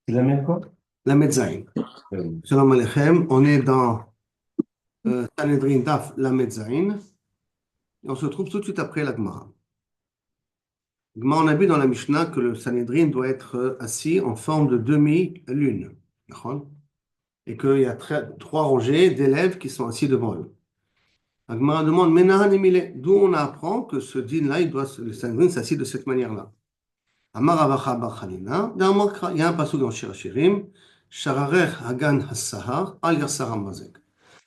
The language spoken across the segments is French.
C'est la même quoi? La Zain. Shalom Aleichem, on est dans Sanhedrin Daf la Zain, et on se trouve tout de suite après la Gemara. Gemara, on a vu dans la Mishnah que le Sanhedrin doit être assis en forme de demi-lune. D'accord. Et qu'il y a trois rangées d'élèves qui sont assis devant eux. La Gemara demande, Menahan Emile, d'où on apprend que ce din-là, le Sanhedrin s'assit de cette manière-là. Amar Avacha Bar Chanina, il y a un passage dans Shir Hashirim, Shararech Hagan Hassahar, Al Yassar Hamazek.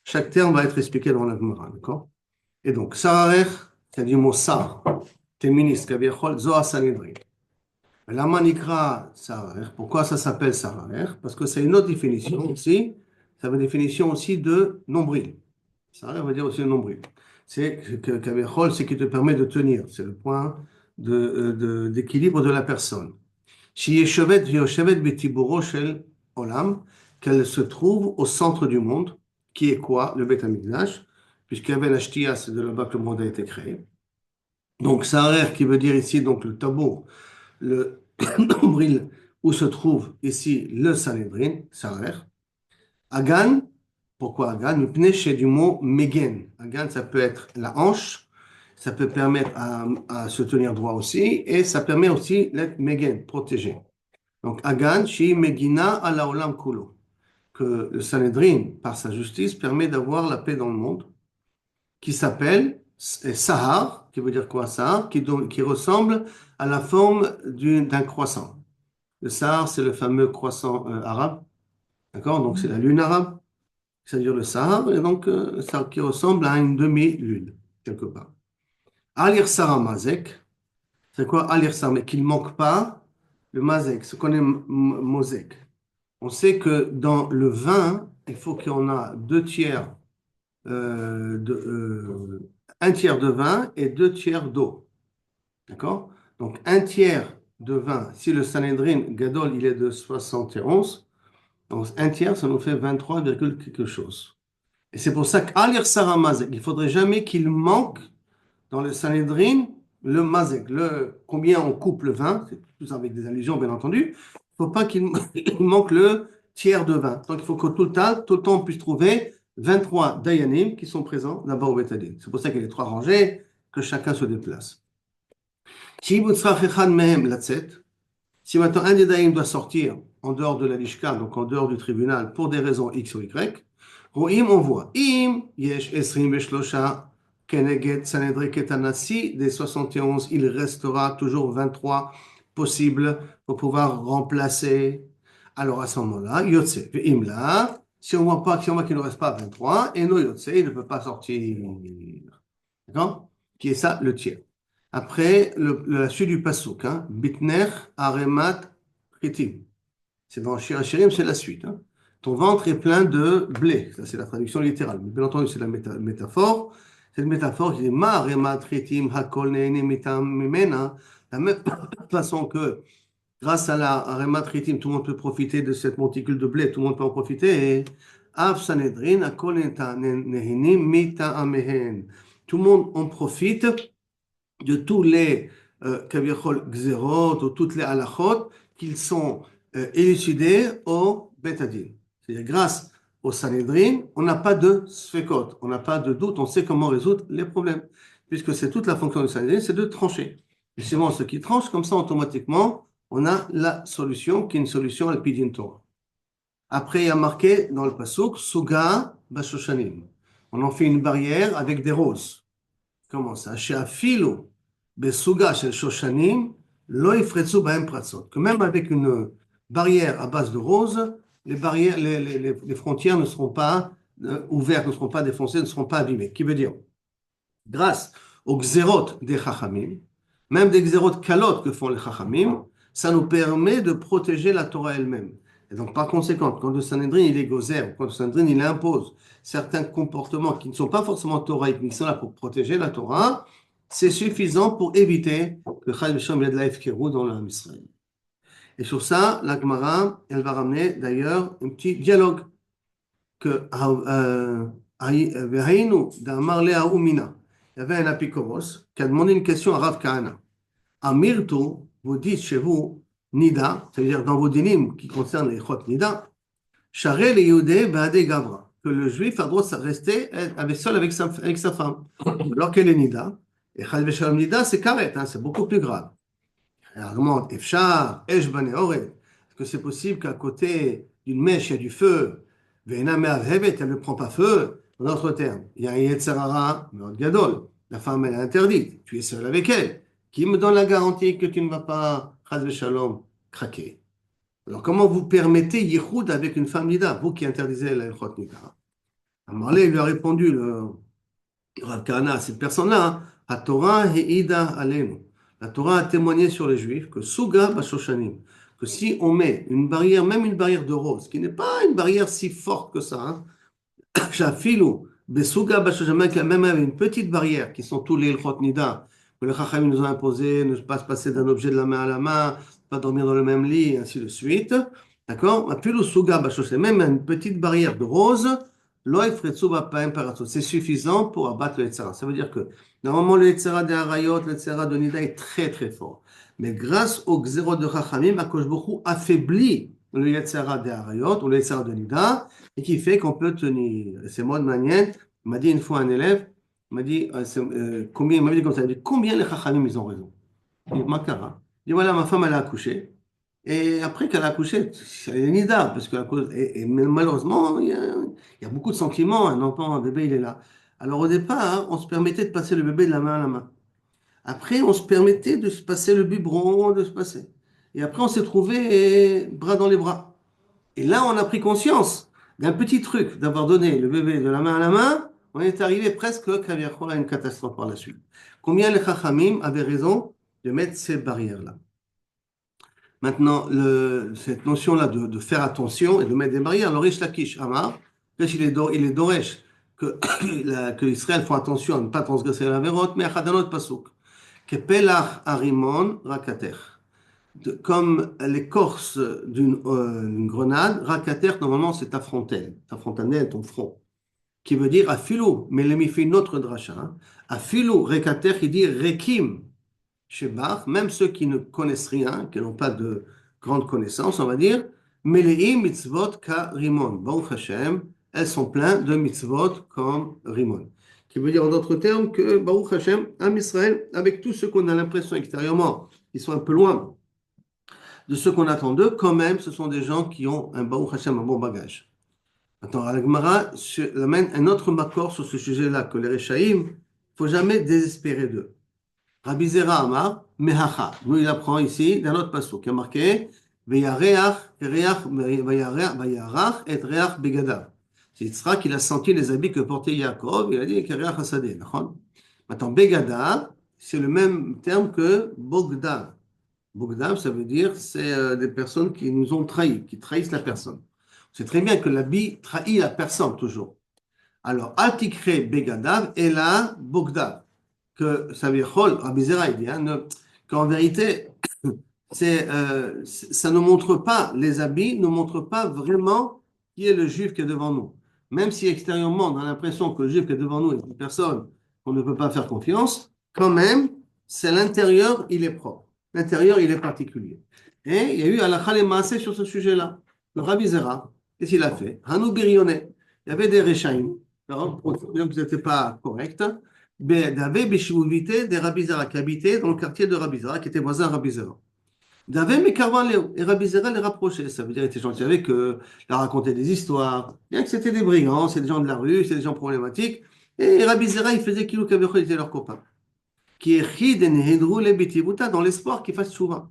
Chaque terme va être expliqué dans la Gemara, d'accord? Et donc, Sararech, c'est du mot sar, féministe, Kaviachol, Zoa Sanhedrin. La manikra Sararech, pourquoi ça s'appelle Sararech? Parce que c'est une autre définition aussi, ça veut définition aussi de nombril. Sararech veut dire aussi nombril. C'est que Kaviachol, c'est qui te permet de tenir, c'est le point d'équilibre de la personne. Sheyeshevet Yoshevet Betiburo Shel Olam, qu'elle se trouve au centre du monde, qui est quoi? Le Beth Amikdash, puisqu'il y avait la Shtia, c'est de là-bas que le monde a été créé. Donc, Sarer, qui veut dire ici donc le tabou, le nombril où se trouve ici le Sanhedrin, Sarer. Agan, pourquoi Agan? Mipnei chez du mot Megen. Agan, ça peut être la hanche, ça peut permettre à se tenir droit aussi, et ça permet aussi d'être Megen, protégé. Donc, Agan, Shi Megina ala Olam Kulo, que le Sanhedrin, par sa justice, permet d'avoir la paix dans le monde, qui s'appelle Sahar, qui veut dire quoi Sahar, qui ressemble à la forme d'un croissant. Le Sahar, c'est le fameux croissant arabe, d'accord? Donc, c'est la lune arabe, c'est-à-dire le Sahar, et donc, ça qui ressemble à une demi-lune, quelque part. Alir Sarah Mazek, c'est quoi Alir Sarah? Mais qu'il ne manque pas le Mazek, ce qu'on est Mosek. On sait que dans le vin, il faut qu'il y en a un tiers de vin et deux tiers d'eau. D'accord? Donc, un tiers de vin, si le Sanhedrin Gadol, il est de 71, donc un tiers, ça nous fait 23, quelque chose. Et c'est pour ça qu'Alir Saramazek, il ne faudrait jamais qu'il manque dans le Sanhedrin le mazek, combien on coupe le vin, c'est tout avec des allusions, bien entendu. Il ne faut pas qu'il manque le tiers de vin. Donc, il faut que tout le temps, on puisse trouver 23 dayanim qui sont présents d'abord au Betadin. C'est pour ça qu'il y a les trois rangées, que chacun se déplace. Si maintenant un des dayanim doit sortir en dehors de la lishka, donc en dehors du tribunal, pour des raisons X ou Y, on voit, im yesh esrim beshlosha Keneged Sanhedrin Ketanassi, des 71, il restera toujours 23 possibles pour pouvoir remplacer. Alors à ce moment-là, Yotse, Imla, si on voit qu'il ne reste pas 23, et no Yotse, il ne peut pas sortir. D'accord? Qui est ça, le tiers. Après, la suite du Passouk, hein, Bitner, Aremat, Kritim. C'est dans Shir Hashirim, c'est la suite. Hein. Ton ventre est plein de blé. Ça, c'est la traduction littérale. Mais bien entendu, c'est la métaphore. C'est une métaphore qui dit Ma rematritim hakol ne'ene mitam mimena. La même façon que grâce à la rematritim, tout le monde peut profiter de cette monticule de blé, tout le monde peut en profiter. Et Av Sanhedrin hakol ne'enim mita'amehen. Tout le monde en profite de tous les kaviachol gzerot ou toutes les halachot qu'ils sont élucidés au Betadin. C'est-à-dire grâce au Sanhedrin, on n'a pas de sfekot, on n'a pas de doute, on sait comment résoudre les problèmes. Puisque c'est toute la fonction du Sanhedrin, c'est de trancher. Et souvent, ceux qui tranchent, comme ça, automatiquement, on a la solution qui est une solution à l'Pidin Torah. Après, il y a marqué dans le Pasuk, Suga Bashoshanim. On en fait une barrière avec des roses. Comment ça? She'afilo besuga shel shoshanim lo yifretzu bahem pratzot. Que même avec une barrière à base de roses, les frontières ne seront pas ouvertes, ne seront pas défoncées, ne seront pas abîmées. Qui veut dire, grâce aux xérot des chachamim, même des xérot kalot que font les chachamim, ça nous permet de protéger la Torah elle-même. Et donc, par conséquent, quand le Sanhedrin il est gozer, quand le Sanhedrin il impose certains comportements qui ne sont pas forcément toraïques, mais qui sont là pour protéger la Torah, c'est suffisant pour éviter que Chayv Shom yad laïf kirou dans l'âme Israël. Et sur ça, la Gemara, elle va ramener d'ailleurs un petit dialogue que Vehainu d'Amar Lea Umina. Il y avait un apikoros qui a demandé une question à Rav Kahana. Amirtu, vous dites chez vous, Nida, c'est-à-dire dans vos dynimes qui concernent les Chot Nida, Charé les Yudé Baadé Gavra, que le juif a le droit de rester seul avec sa femme, alors qu'elle est Nida. Et Chal Veshalom Nida, c'est Karet, hein, c'est beaucoup plus grave. Alors, Efchar, Esh Bane Ored, est-ce que c'est possible qu'à côté d'une mèche, il y a du feu, Ve'ena Me'avhevet, elle ne prend pas feu? En d'autres termes, il y a un Yetzerara, Meod Gadol, la femme, elle est interdite, tu es seul avec elle. Qui me donne la garantie que tu ne vas pas, Chaz Veshalom, craquer? Alors, comment vous permettez Yichud avec une femme Nida, vous qui interdisez la Ilchot Nida? Amarlé lui a répondu, le Rav Kahana, cette personne-là, hein, la Torah Heida Alenu. La Torah a témoigné sur les Juifs que Suga Bashoshanim, que si on met une barrière, même une barrière de rose, qui n'est pas une barrière si forte que ça, hein, Shafilu, Besuga Bashoshanim, même avec une petite barrière, qui sont tous les Ilchot Nida, que les Chachamim nous ont imposé, ne pas se passer d'un objet de la main à la main, pas dormir dans le même lit, et ainsi de suite. D'accord? Afilu Suga Bashoshanim, même une petite barrière de rose, c'est suffisant pour abattre le Yetzara. Ça veut dire que normalement le Yetzara des Harayot, le Yetzara de Nida est très très fort. Mais grâce au Xéro de Chachamim, Akadosh Baruch Hu affaiblit le Yetzara des Harayot ou le Yetzara de Nida et qui fait qu'on peut tenir. C'est moi de manière. Il m'a dit une fois un élève, il m'a dit, combien, il m'a dit comme ça, il m'a dit, combien les Chachamim ils ont raison. Il dit, Makara. Il dit, voilà, ma femme elle a accouché. Et après qu'elle a accouché, elle est nida, parce que malheureusement, il y a beaucoup de sentiments. Un enfant, un bébé, il est là. Alors au départ, on se permettait de passer le bébé de la main à la main. Après, on se permettait de se passer le biberon, de se passer. Et après, on s'est trouvé bras dans les bras. Et là, on a pris conscience d'un petit truc, d'avoir donné le bébé de la main à la main. On est arrivé presque à une catastrophe par la suite. Combien les Chachamim avaient raison de mettre ces barrières-là? Maintenant, cette notion-là de faire attention et de mettre des barrières, le Rish Lakish Amar, il est Doresh que Israël font attention à ne pas transgresser la vérote, mais à Chadanot Pasuk, que Pelach Arimon Rakater. Comme l'écorce d'une grenade, Rakater, normalement, c'est ta frontanelle, ton front, qui veut dire Afilou, mais il fait une autre dracha. Hein. Afilou, Rekater, qui dit Rekim. Chez Bach, même ceux qui ne connaissent rien, qui n'ont pas de grande connaissance, on va dire, Melei mitzvot ka rimon. Baruch Hashem, elles sont pleines de mitzvot comme rimon. Qui veut dire en d'autres termes que Baruch Hashem, Am Israël, avec tous ceux qu'on a l'impression extérieurement, ils sont un peu loin de ce qu'on attend d'eux, quand même, ce sont des gens qui ont un Baruch Hashem, un bon bagage. Maintenant, Al-Gemara amène un autre makor sur ce sujet-là, que les Rechaïm, il ne faut jamais désespérer d'eux. Rabbi Zera Amar, Mehacha. Nous, il apprend ici d'un autre passage qui a marqué Vayareach et Reach Begadav. C'est Yitzhak qu'il a senti les habits que portait Yaakov, il a dit Kereach Hasadeh. Maintenant, Begadav, c'est le même terme que Bogdav. Bogdav, ça veut dire c'est des personnes qui nous ont trahis, qui trahissent la personne. C'est très bien que l'habit trahit la personne toujours. Alors, Altikre Begadav et là, Bogdav. Que ça veut dire, Rabbi Zera, il dit, hein, qu'en vérité, ça ne montre pas, les habits ne montrent pas vraiment qui est le juif qui est devant nous. Même si extérieurement, on a l'impression que le juif qui est devant nous est une personne qu'on ne peut pas faire confiance, quand même, c'est l'intérieur, il est propre. L'intérieur, il est particulier. Et il y a eu Halakha le Maaseh sur ce sujet-là. Le Rabbi Zera, qu'est-ce qu'il a fait? Hanou Birionnet. Il y avait des Rechaïm, pour dire que n'étaient pas corrects. D'Avé Bishivuvité des Rabbi Zera, qui habitaient dans le quartier de Rabbi Zera, qui était voisin de Rabbi Zera. D'Avé Mekarvan Léo, et Rabbi Zera les rapprochait. Ça veut dire qu'il était gentil avec eux, leur racontait des histoires. Bien que c'était des brigands, c'est des gens de la rue, c'est des gens problématiques. Et Rabbi Zera, il faisait Kilou Kavechol, il était leur copain. Qui est Chid en Hedrou le Bitivuta, dans l'espoir qu'il fasse souvent.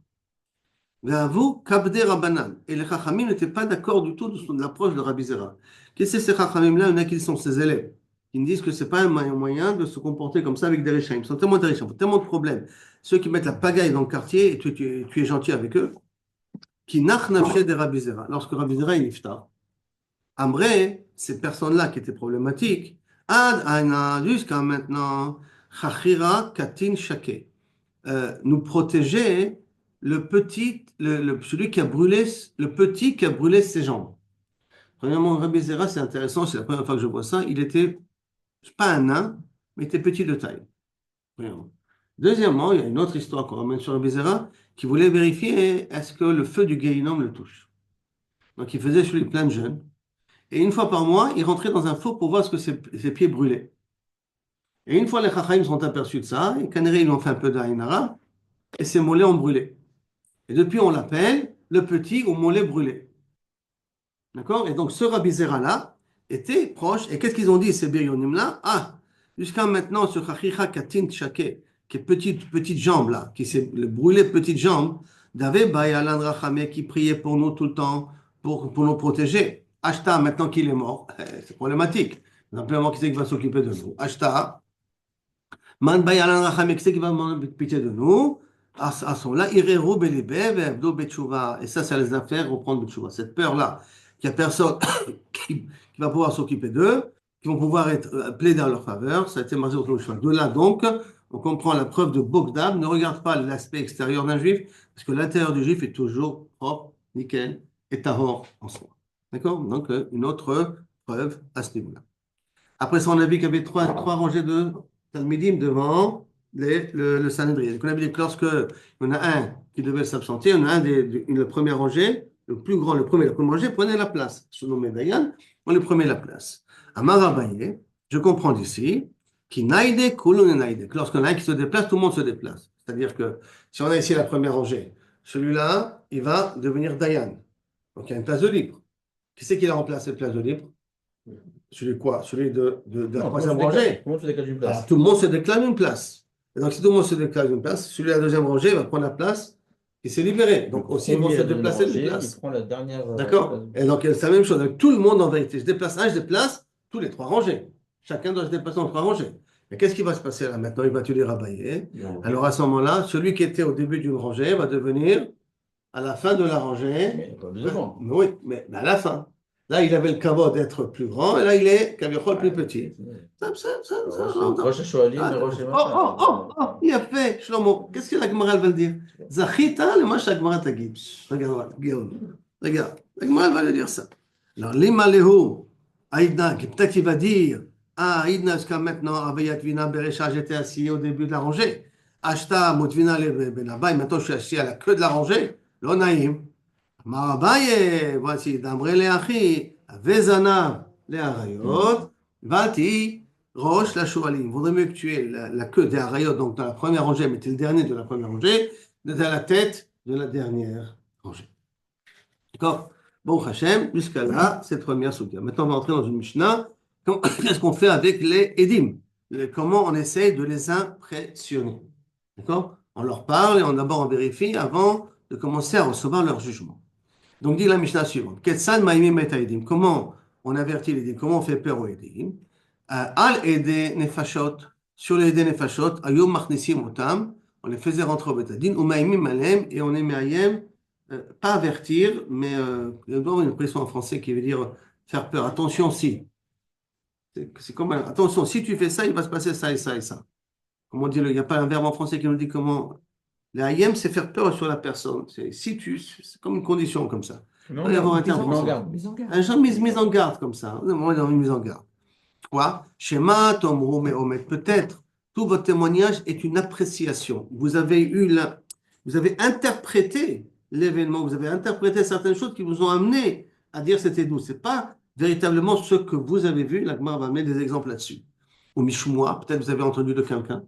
Vous, Kabde Rabbanan. Et les Chachamim n'étaient pas d'accord du tout de l'approche de Rabbi Zera. Qu'est-ce que ces Chachamim-là? Il y en a qui sont ses élèves. Ils me disent que ce n'est pas un moyen de se comporter comme ça avec des Réchaïm. Ils sont tellement de Réchaïm, tellement de problèmes. Ceux qui mettent la pagaille dans le quartier et tu es gentil avec eux. Qui nach nafshe de Rabbi Zera. Lorsque Rabbi Zera est niftar. Amré, ces personnes-là qui étaient problématiques, ad aina, jusqu'à maintenant, chachira katin shake. Nous protéger celui qui a brûlé, le petit qui a brûlé ses jambes. Premièrement, Rabbi Zera, c'est intéressant, c'est la première fois que je vois ça. Il était, pas un nain, mais il était petit de taille. Premièrement. Deuxièmement, il y a une autre histoire qu'on ramène sur Rabbi Zera qui voulait vérifier est-ce que le feu du Guéhinom le touche. Donc il faisait chez lui plein de jeûnes. Et une fois par mois, il rentrait dans un four pour voir ce que ses pieds brûlaient. Et une fois les Chachamim sont aperçus de ça, et Kanéré, ils lui ont fait un peu d'Aïnara, et ses mollets ont brûlé. Et depuis, on l'appelle le petit au mollet brûlé. D'accord? Et donc, ce Rabbi Zera-là était proche. Et qu'est-ce qu'ils ont dit, ces Biryonim-là? Ah, jusqu'à maintenant, ce Chachicha Katin Tchake, qui est petite jambe là, qui s'est brûlé petite jambe, d'Ave Bayalan Rachamé, qui priait pour nous tout le temps, pour nous protéger. Ashta, maintenant qu'il est mort, c'est problématique. Simplement, qui c'est qui va s'occuper de nous? Ashta, Man Bayalan Rachamé, qui c'est qui va pitié de nous? À ce moment-là, Ireru Belebe, Ve'avdo Betchouva. Et ça les a fait reprendre Betchouva. Cette peur-là, qu'il n'y a personne qui va pouvoir s'occuper d'eux, qui vont pouvoir être plaider en leur faveur. Ça a été marqué au choix. De là, donc, on comprend la preuve de Bogdam. Ne regarde pas l'aspect extérieur d'un juif, parce que l'intérieur du juif est toujours propre, nickel, et tahor en soi. D'accord? Donc, une autre preuve à ce niveau-là. Après ça, on a vu qu'il y avait trois rangées de Talmidim devant le Sanhedrin. Donc, on a vu que lorsque il y en a un qui devait s'absenter, il y en a un la première rangée, le plus grand, la première rangée, prenait la place. Surnommé Dayan, on lui prenait la place. Amar Abaye, je comprends d'ici, qui naïde, kulun naïde. Que lorsqu'on a un qui se déplace, tout le monde se déplace. C'est-à-dire que si on a ici la première rangée, celui-là, il va devenir Dayan. Donc, il y a une place de libre. Qui c'est qui l'a remplacé, cette place de libre? Celui quoi? Celui de la troisième rangée. Tout le monde se décale d'une Alors, place. tout le monde se déclare une place. Et donc, si tout le monde se déclare une place, celui de la deuxième rangée va prendre la place qui s'est libérée. Donc, aussi, ils vont se déplacer d'une place. Il prend la dernière. D'accord? Et donc, c'est la même chose. Donc, tout le monde, en vérité, je déplace un, je déplace tous les trois rangées. Chacun doit se déplacer en trois rangées. Mais qu'est-ce qui va se passer là maintenant? Il va tuer les rabailler. Alors, à ce moment-là, celui qui était au début d'une rangée va devenir à la fin de la rangée. Mais pas devant. Oui, mais à la fin. Là, il avait le kavod d'être plus grand, et là, il est Kavichol plus petit. Roche Shoalim, Roche Il a fait, Shlomo. Qu'est-ce que la Gemara va le dire? Zachita, le match la Gemara tagib. Regarde, regarde. La Gemara va le dire ça. Alors, Lima Lehu, Aïdna, peut-être qu'il va dire, ah, Aïdna, jusqu'à maintenant, Avayat Vina Berecha, j'étais assis au début de la rangée. Ashta, Motvina, Benabaï, maintenant je suis assis à la queue de la rangée. L'onaïm. Marabaye, voici, d'Amre Leachi, Vezana Learayot, Vati, Roche la Choualim. Il vaudrait mieux que tu aies la queue des Arayot, donc dans la première rangée, mais tu es le dernier de la première rangée, d'être à la tête de la dernière rangée. D'accord? Bon, Hachem, jusqu'à là, cette première soutien. Maintenant, on va entrer dans une Mishnah. Qu'est-ce qu'on fait avec les Edim? Comment on essaye de les impressionner? D'accord? On leur parle et d'abord on vérifie avant de commencer à recevoir leur jugement. Donc, dit la Mishnah suivante. Ketsan ma'imim et Edim. Comment on avertit les Edim? Comment on fait peur aux Edim? Al ede nefashot. Sur les ede nefashot, ayom machnisim otam. On les faisait rentrer au betadin. Ou ma'imim alem. Et on est ma'ayem. Pas avertir, mais il y a une expression en français qui veut dire faire peur. Attention, si. C'est comme attention, si tu fais ça, il va se passer ça et ça et ça. Comment dire, il n'y a pas un verbe en français qui nous dit comment. Le hayem, c'est faire peur sur la personne. C'est comme une condition comme ça. Non, Il va y avoir un mise terme en pour ça. garde. Un genre mise en garde comme ça. On est dans une mise en garde. Quoi? Shema, Tomro, Mehomet. Peut-être tout votre témoignage est une appréciation. Vous avez interprété l'événement, vous avez interprété certaines choses qui vous ont amené à dire c'était nous. Ce n'est pas véritablement ce que vous avez vu. La Gemara va mettre des exemples là-dessus. Ou Mishmoua, peut-être vous avez entendu de quelqu'un.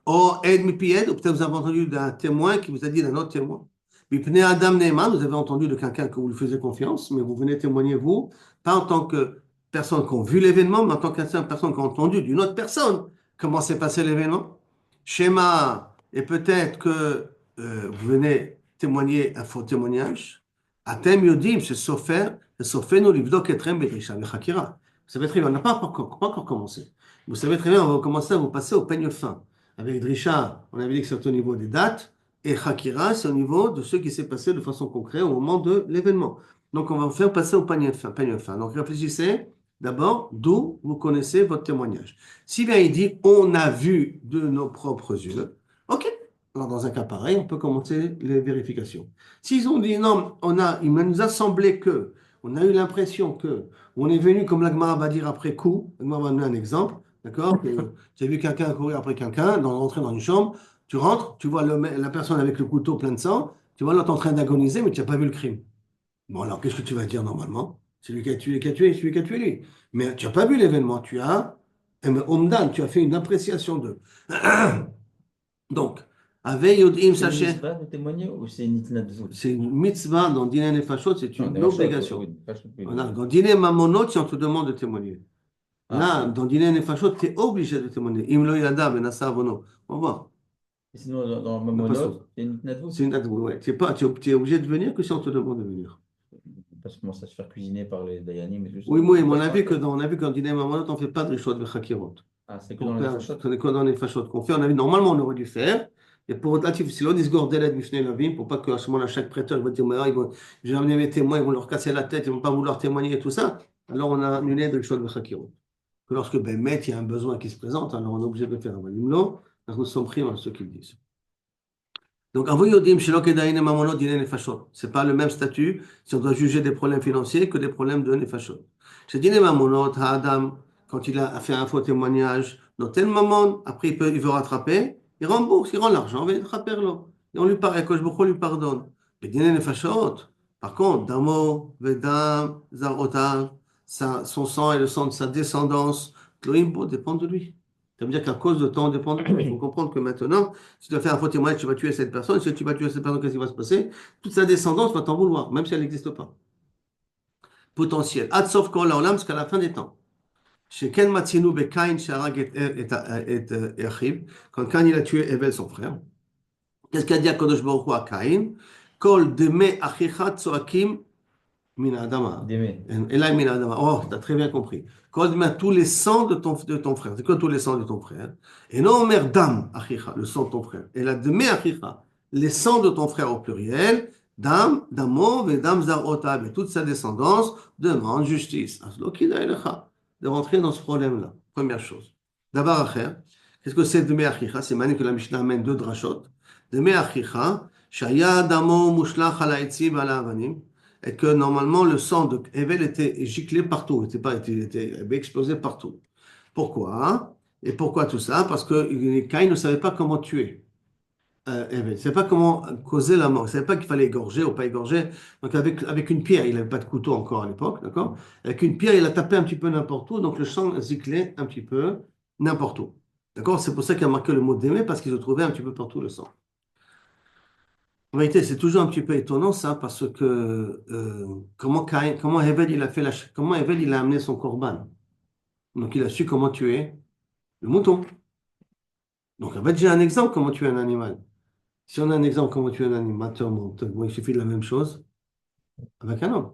Ou Ed Mipied, ou peut-être vous avez entendu d'un témoin qui vous a dit d'un autre témoin. Mipnei Adam Neeman, vous avez entendu de quelqu'un que vous lui faisiez confiance, mais vous venez témoigner vous, pas en tant que personne qui a vu l'événement, mais en tant que personne qui a entendu d'une autre personne comment s'est passé l'événement. Schéma, et peut-être que vous venez témoigner un faux témoignage. Atem Yodim, c'est Sofenu Livdok Etrem Bedrisha Mechakira. Vous savez très bien, on n'a pas encore commencé. Vous savez très bien, on va commencer à vous passer au peigne fin. Avec Drisha, on avait dit que c'est au niveau des dates, et Hakira, c'est au niveau de ce qui s'est passé de façon concrète au moment de l'événement. Donc, on va vous faire passer au peigne fin. Donc, réfléchissez d'abord d'où vous connaissez votre témoignage. Si bien il dit, on a vu de nos propres yeux, ok. Alors, dans un cas pareil, on peut commencer les vérifications. S'ils ont dit, non, il nous a semblé que, on a eu l'impression que, on est venu, comme l'Agmara va dire après coup, l'Agmara va donner un exemple, d'accord? J'ai vu quelqu'un courir après quelqu'un, rentrer dans une chambre, Tu rentres, tu vois la personne avec le couteau plein de sang, tu vois l'autre en train d'agoniser, mais tu n'as pas vu le crime. Bon, alors qu'est-ce que tu vas dire normalement? C'est lui qui a tué, celui qui a tué lui. Mais tu n'as pas vu l'événement, tu as un omdan, tu as fait une appréciation de. Donc, avec Yodim, C'est une sachez, mitzvah de témoigner ou c'est une itnadzout? c'est une mitzvah dans Dîner Nefashot, c'est Non, une des machot, obligation. oui, des machot, oui, Voilà, oui. dans Dîner Mamonot, si on te demande de témoigner. Ah, Là, oui. dans Dîner Nefashot, tu es obligé de témoigner. Imlo Yada, Benassa Avono. On va voir. Et sinon, dans ma Le pasouk. monote, c'est une itnadzout. C'est une date, ouais. Tu es obligé de venir que si on te demande de venir. Parce qu'on commence à se faire cuisiner par les Dayanim et tout ça. Oui, oui, On mais peut se faire. on a vu qu'en Dîner Mamonot, on ne fait pas de Rishot Bechakirot. Ah, c'est que On dans les fait, fachot. ce n'est que dans les fachottes qu'on fait. On a vu, normalement, on aurait dû faire. Et pour là, si l'on dit Gordelet Mifnei Lavim, pour pas qu'à ce moment-là, chaque prêteur va dire, mais, j'ai amené mes témoins, ils vont leur casser la tête, ils ne vont pas vouloir témoigner et tout ça. Alors, on a annulé de Rishot Bechakirot. Que lorsque ben, met, il y a un besoin qui se présente, alors on est obligé de le faire. Non, nous sommes pris dans ce qu'ils disent. Donc, avoyodim, shelo kedaïn et mamonot dîner nefashot. C'est pas le même statut si on doit juger des problèmes financiers que des problèmes de nefashot. Chez dîner mamonot, Adam, quand il a fait un faux témoignage, notel mamon, après il veut rattraper, il rembourse, il rend l'argent, il rattraper l'eau. Et on lui parle, Kosh Boko lui pardonne. Mais dîner nefashot, par contre, damo, vedam, zarotav, son sang et le sang de sa descendance, tloimbo, dépendent de lui. Ça veut dire qu'à cause de temps, dépend de lui. Il faut comprendre que maintenant, si tu dois faire un faux témoignage, tu vas tuer cette personne. Si tu vas tuer cette personne, qu'est-ce qui va se passer? Toute sa descendance va t'en vouloir, même si elle n'existe pas. Potentiel. Ad sof kol haolam, jusqu'à la fin des temps. Chez Ken Matzinu Bekain Sharag et Achiv, quand Cain il a tué Evel, son frère, qu'est-ce qu'a dit Akadosh Baruch Hu à Caïn? Kol deme achicha tzoakim min adama. D'aimer. Et là, min adama. Oh, tu as très bien compris. Kol deme tous les sangs de ton frère. C'est quoi tous les sangs de ton frère? Et non, omer dam achicha, le sang de ton frère. Et là, deme achicha, les sangs de ton frère au pluriel. Dam, damo, et dam zarotab, et toute sa descendance demande justice. Aslo kida elecha, de rentrer dans ce problème-là. Première chose. D'abord, acher, qu'est-ce que c'est deme achicha? C'est manière que la Mishnah amène deux drachot. Deme achicha, shaya damo mushlach ala etzim ala avanim, et que normalement le sang de Evel était giclé partout, avait explosé partout. Pourquoi? Et pourquoi tout ça? Parce que Caïn ne savait pas comment tuer Evel, il ne savait pas comment causer la mort, il ne savait pas qu'il fallait égorger ou pas égorger. Donc avec une pierre, il n'avait pas de couteau encore à l'époque, d'accord? Avec une pierre, il a tapé un petit peu n'importe où, donc le sang a giclé un petit peu n'importe où. D'accord? C'est pour ça qu'il a marqué le mot d'aimer, parce qu'il se trouvait un petit peu partout le sang. En vérité, c'est toujours un petit peu étonnant ça, parce que comment Evel il a fait comment Evel il a amené son corban. Donc il a su comment tuer le mouton. Donc en fait, j'ai un exemple comment tuer un animal. Si on a un exemple comment tuer un animal, bon, il suffit de la même chose avec un homme.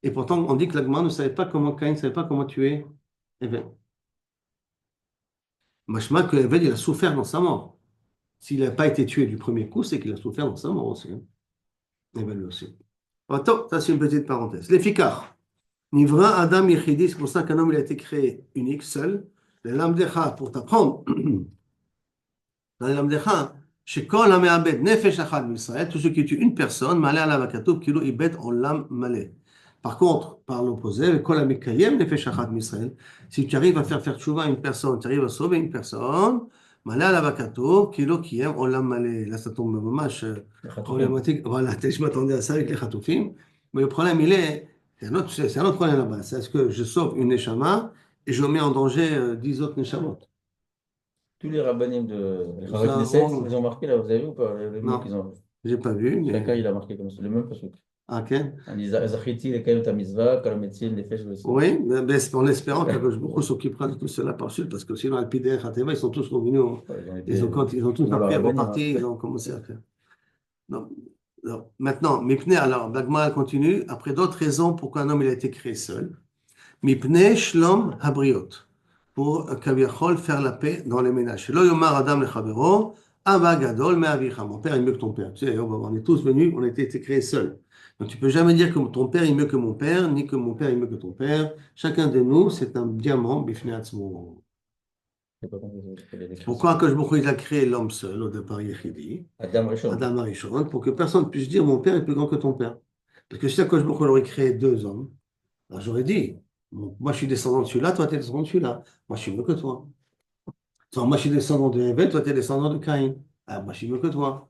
Et pourtant, on dit que l'Agma ne savait pas comment Caïn ne savait pas comment tuer Evel. Machma que Evel il a souffert dans sa mort. S'il n'a pas été tué du premier coup, c'est qu'il a souffert dans sa mort aussi. Hein. Evel aussi. Attends, ça c'est une petite parenthèse. Les ficards. Nivra Adam Yechidi, c'est pour ça qu'un homme il a été créé unique, seul. Les lamdecha, pour t'apprendre, dans les lamdecha, chez Kol Hameabed Nefesh Achad Israël, tout ce qui tue une personne, Malé ala vakatoub, kilo ibed olam malé. Par contre, par l'opposé, Kol Hamekayem Nefesh Achad Israël, si tu arrives à faire tchouva à une personne, tu arrives à sauver une personne, Malé ala vakatoub, kilo kiyem olam malé. Là, ça tombe mamash Les chatoufim. problématique. Voilà, je m'attendais à ça avec les chatoufim. Mais le problème, il est. C'est un autre problème là-bas. C'est est-ce que je sauve une neshama et je mets en danger 10 autres neshamot? Tous les rabbinim les Chavet Ça, Knesset, ils ont marqué là, vous avez vu ou pas, le mot qu'ils non, ont. j'ai pas vu, Chacun, mais. il a marqué comme ça, le même pasuk. Ah, ok. Zachiti, les Kayot Mitzvah, Kalametzil, les Fesh, le sang. Oui, mais c'est en espérant que beaucoup s'occupera de tout cela par suite, parce que sinon, Alpideh, Hateva, ils sont tous revenus. Ouais, ils ont été. Ils ont tous Pour la après rabbinim, reparti, ils ont commencé à faire. Non. Non. Maintenant, Mipneh, alors, Bagma continue. Après d'autres raisons pourquoi un homme il a été créé seul. Mipneh Shlom Habriot. Pour Kaviachol faire la paix dans les ménages. Lo Yomar Adam Lechavero, Ava Gadol Me'avicha. Mon père est mieux que ton père. Tu sais, on est tous venus, on a été créés seuls. Donc tu peux jamais dire que ton père est mieux que mon père, ni que mon père est mieux que ton père. Chacun de nous, c'est un diamant, Bifnei Atzmo. Je sais pas comment il a décrit ça. Pourquoi que il a créé l'homme seul au départ, Yechidi, Adam Rishon. Adam Arishon, pour que personne puisse dire mon père est plus grand que ton père. Parce que si Akash Baruch Hu aurait créé deux hommes, alors j'aurais dit, moi je suis descendant de celui-là, toi tu es descendant de celui-là. Moi je suis mieux que toi. Moi je suis descendant de Hevel, toi tu es descendant de Caïn. Ah, moi, je suis mieux que toi.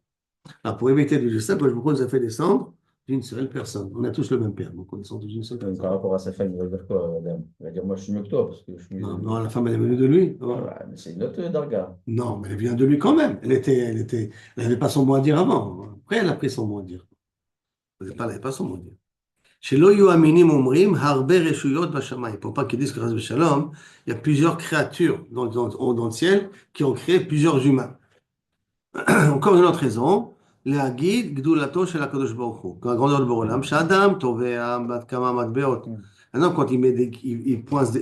Alors, pour éviter de dire ça, moi, je vous propose de faire descendre d'une seule personne. On a tous le même père, donc on descend tous d'une seule Donc, par personne. rapport à sa femme, il va dire quoi, Adam? Il va dire, moi, je suis mieux que toi, parce que je suis. Non, non, la femme, elle est venue de lui. Ah, Oh. ouais, mais c'est une autre darga. Non, mais elle vient de lui quand même. Elle n'avait pas son mot à dire avant. Après, elle a pris son mot à dire. Elle n'avait pas son mot à dire. Chez Loyu Aminim Omrim, Harbe Reshuyot Bashamay. Pour pas qu'ils disent que Ras Shalom, il y a plusieurs créatures dans le ciel qui ont créé plusieurs humains. Encore une autre raison, להגיד גדולתו של הקדוש ברוך הוא, הגדול בעולם, שאדם תובע בת כמה מטבעות. Hmm. Maintenant, quand il met il poince,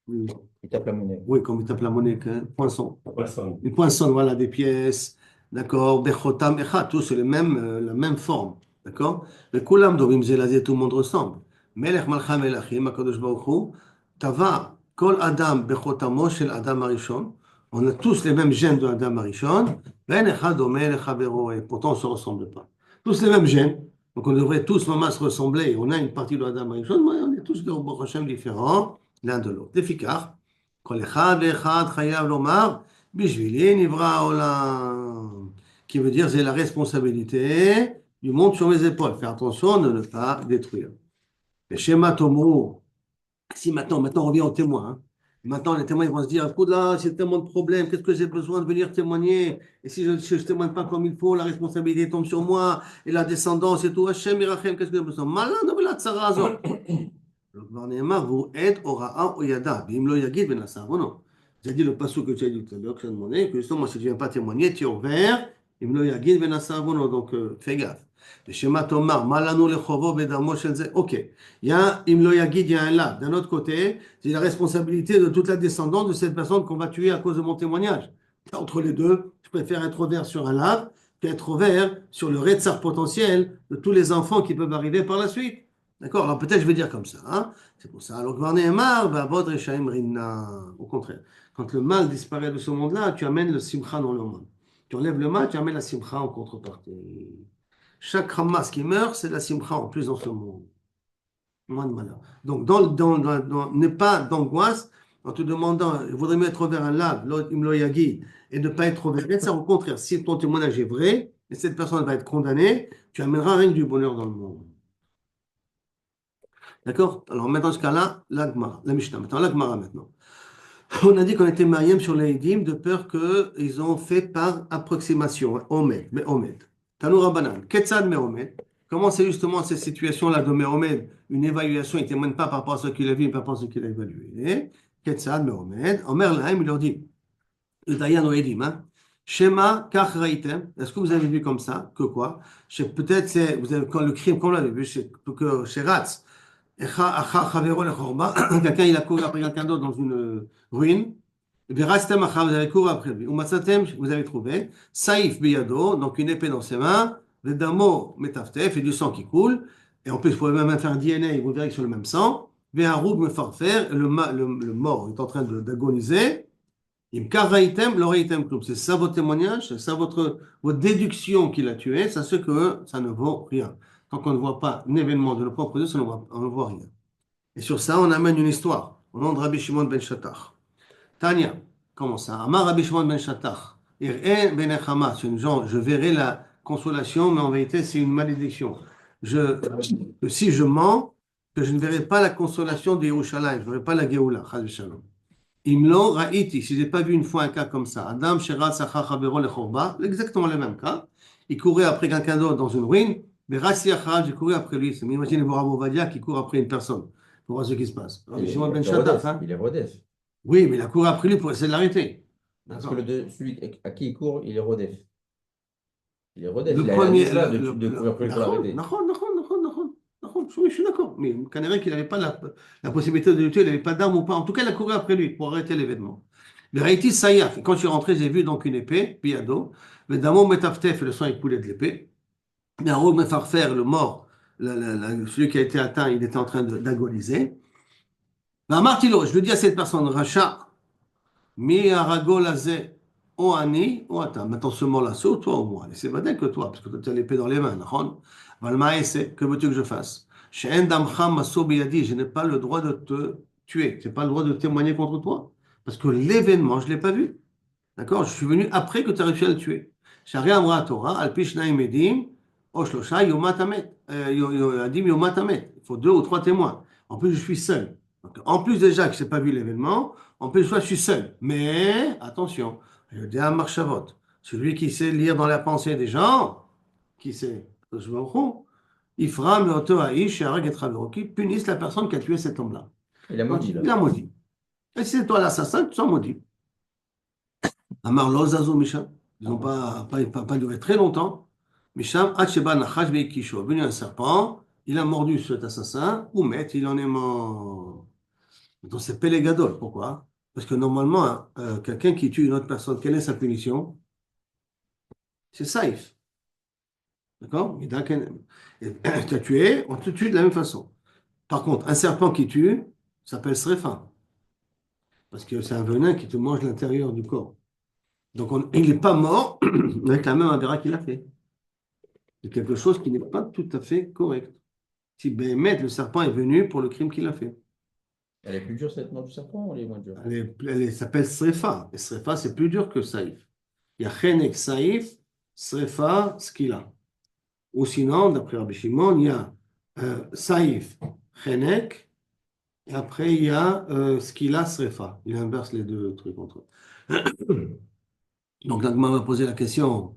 Il tape la monnaie. oui, comme il tape la monnaie, hein, poinçon. Poisson. Une poinçonne, voilà, des pièces, d'accord, Bechotam Echad, tous c'est la même forme, d'accord? Mais Kulam Dovim Zelazé, tout le monde ressemble. Melech Malcha Melachim, Akadosh Baruch Hu, Tava, Kol Adam Bechotamo Shel Adam Arishon, on a tous les mêmes gènes de Adam Arishon, Ben Echad Omer Echavero, et pourtant on ne se ressemble pas. Tous les mêmes gènes, donc on devrait tous maman se ressembler, on a une partie de Adam Arishon, mais on est tous de Baruch Hashem différents l'un de l'autre. Efficace. כל אחד ואחד חייב לומר, בשבילי נברא העולם. Qui veut dire, c'est la responsabilité du monde sur mes épaules. Faire attention de ne pas détruire. Le schéma Tomo, si maintenant on revient aux témoins. Hein. Maintenant, les témoins ils vont se dire, écoute là, c'est tellement de problèmes, qu'est-ce que j'ai besoin de venir témoigner? Et si je ne témoigne pas comme il faut, la responsabilité tombe sur moi, et la descendance et tout, Hachem, Irachem, qu'est-ce que j'ai besoin? Malin, non, la tsara azot. כבר נאמר, והוא עת הוראה או ידע, ואם לא יגיד ונעשה עוונו. J'ai dit le passage que tu as dit tout à l'heure, que j'ai demandé, que justement, si tu ne viens pas témoigner, tu es ouvert, אם לא יגיד ונעשה עוונו, donc fais gaffe. ושמה תאמר, מה לנו לחובו בדמו של זה? Ok, il y a, אם לא יגיד, il y a un là. D'un autre côté, c'est la responsabilité de toute la descendance de cette personne qu'on va tuer à cause de mon témoignage. Entre les deux, je préfère être ouvert sur un lave qu'être ouvert sur le rétsar potentiel de tous les enfants qui peuvent arriver par la suite. D'accord? Alors peut-être je vais dire comme ça. Hein? C'est pour ça. Alors, au contraire, quand le mal disparaît de ce monde-là, tu amènes le simcha dans le monde. Tu enlèves le mal, tu amènes la simcha en contrepartie. Chaque Hamas qui meurt, c'est la simcha en plus dans ce monde. Moins de malheur. Donc, n'est pas d'angoisse en te demandant, il vaudrait mieux être vers un lave, l'autre imloyagi, et ne pas être vers ça. Au contraire, si ton témoignage est vrai, et cette personne va être condamnée, tu amèneras rien que du bonheur dans le monde. D'accord? Alors maintenant, dans ce cas-là, l'Agmara, la Mishnah. Maintenant, l'Agmara maintenant. On a dit qu'on était mariés sur les Eidim de peur qu'ils ont fait par approximation. Omed, mais Omed. Tanoura Rabbanan, Ketzad Mehomed. Comment c'est justement cette situation-là de Mehomed, une évaluation, il ne témoigne pas par rapport à ce qu'il a vu, mais par rapport à ce qu'il a évalué. Ketzad Mehomed. Omer Lahem, il leur dit, le Dayan au Eidim, hein. Shema Kach Raïtem. Est-ce que vous avez vu comme ça? Que quoi? Peut-être c'est, vous avez, quand le crime, comme vous l'avez vu, que chez Ratz, quelqu'un il a couru après quelqu'un d'autre dans une ruine. Vous avez couru après lui. Vous avez trouvé. Saïf biyado, donc une épée dans ses mains. Le damo metaftef, et du sang qui coule. Et en plus, vous pouvez même faire un DNA, vous verrez que c'est le même sang. Veharoug me farfer, le mort est en train d'agoniser. C'est ça votre témoignage, c'est ça votre déduction qu'il a tué, ça c'est que ça ne vaut rien. Tant qu'on ne voit pas un événement de nos propres yeux, on ne voit rien. Et sur ça, on amène une histoire au nom de Rabbi Shimon ben Shattach. Tania, comment ça? Amar Rabbi Shimon ben Shattach. Ir'e ben Echama, c'est une genre, je verrai la consolation, mais en vérité, c'est une malédiction. Si je mens, que je ne verrai pas la consolation de Yerushalayim, je ne verrai pas la Géoula, Chaz v'Shalom. Imlo Ra'iti, si je n'ai pas vu une fois un cas comme ça, Adam Sherat Sacha Chavero Lechorba, exactement le même cas. Il courait après quelqu'un d'autre dans une ruine, mais Rassi Achab, j'ai couru après lui. Imaginez voir Abu Ovadia qui court après une personne pour voir ce qui se passe. Shimon ben Shattach, hein. Il est Rodef. Oui, mais il a couru après lui pour essayer de l'arrêter. Parce que celui à qui il court, il est Rodef. Il est Rodef. Le Il a premier, là de courir après lui pour l'arrêter. Je suis d'accord. Mais Kanere qu'il n'avait pas la possibilité de le tuer, il n'avait pas d'arme ou pas. En tout cas, il a couru après lui pour arrêter l'événement. Mais Raïti Sayaf, quand je suis rentré, j'ai vu donc une épée, Piado, le damo metaftef, le sang est coulé de l'épée. Mais Haroug Mefarfer, le mort, celui qui a été atteint, il était en train d'agoniser. Martilo, je lui dis à cette personne, Racha, mi aragol azé, o ani, o ata. Maintenant, ce mot-là, c'est toi ou moi. C'est pas que toi, parce que tu as l'épée dans les mains. Que veux-tu que je fasse? Je n'ai pas le droit de te tuer. Je n'ai pas le droit de témoigner contre toi. Parce que l'événement, je ne l'ai pas vu. D'accord? Je suis venu après que tu as réussi à le tuer. Shari Amra Torah, Al Pishnaim Edim, Oshlosha Yomat Amet. Adim Yomat Amet. Il faut 2 ou 3 témoins. En plus, je suis seul. Donc, en plus, déjà que je n'ai pas vu l'événement, en plus, je suis seul. Mais, attention, je dis à Marchavot, celui qui sait lire dans la pensée des gens, qui sait, je me rends, Ifram, le Oto Haïch, Sharag et Travero, qui punissent la personne qui a tué cet homme-là. Il a Donc, maudit là. il a maudit. Et si c'est toi l'assassin, tu sois maudit. Amar lo zazo Misham. Ils n'ont pas duré très longtemps. Misham, Hacheba Nachash Beikisho. Venu un serpent, il a mordu cet assassin, ou met, il en est mort. Donc c'est Pélé Gadol. Pourquoi? Parce que normalement, quelqu'un qui tue une autre personne, quelle est sa punition? C'est saïf. D'accord? Mais tu as tué, on te tue de la même façon. Par contre, un serpent qui tue s'appelle Srefa. Parce que c'est un venin qui te mange l'intérieur du corps. Donc il n'est pas mort avec la même avéra qu'il a fait. C'est quelque chose qui n'est pas tout à fait correct. Si Béhémet, le serpent, est venu pour le crime qu'il a fait. Elle est plus dure cette mort du serpent ou elle est moins dure? Elle s'appelle Srefa. Et Srefa, c'est plus dur que Saïf. Il y a Chenek, Saïf, Srefa, Skila. Ou sinon, d'après Rabbi Shimon, il y a Saïf, Chenek, et après il y a Skila, Srefa. Il inverse les deux trucs entre eux. Donc, l'Agma m'a posé la question.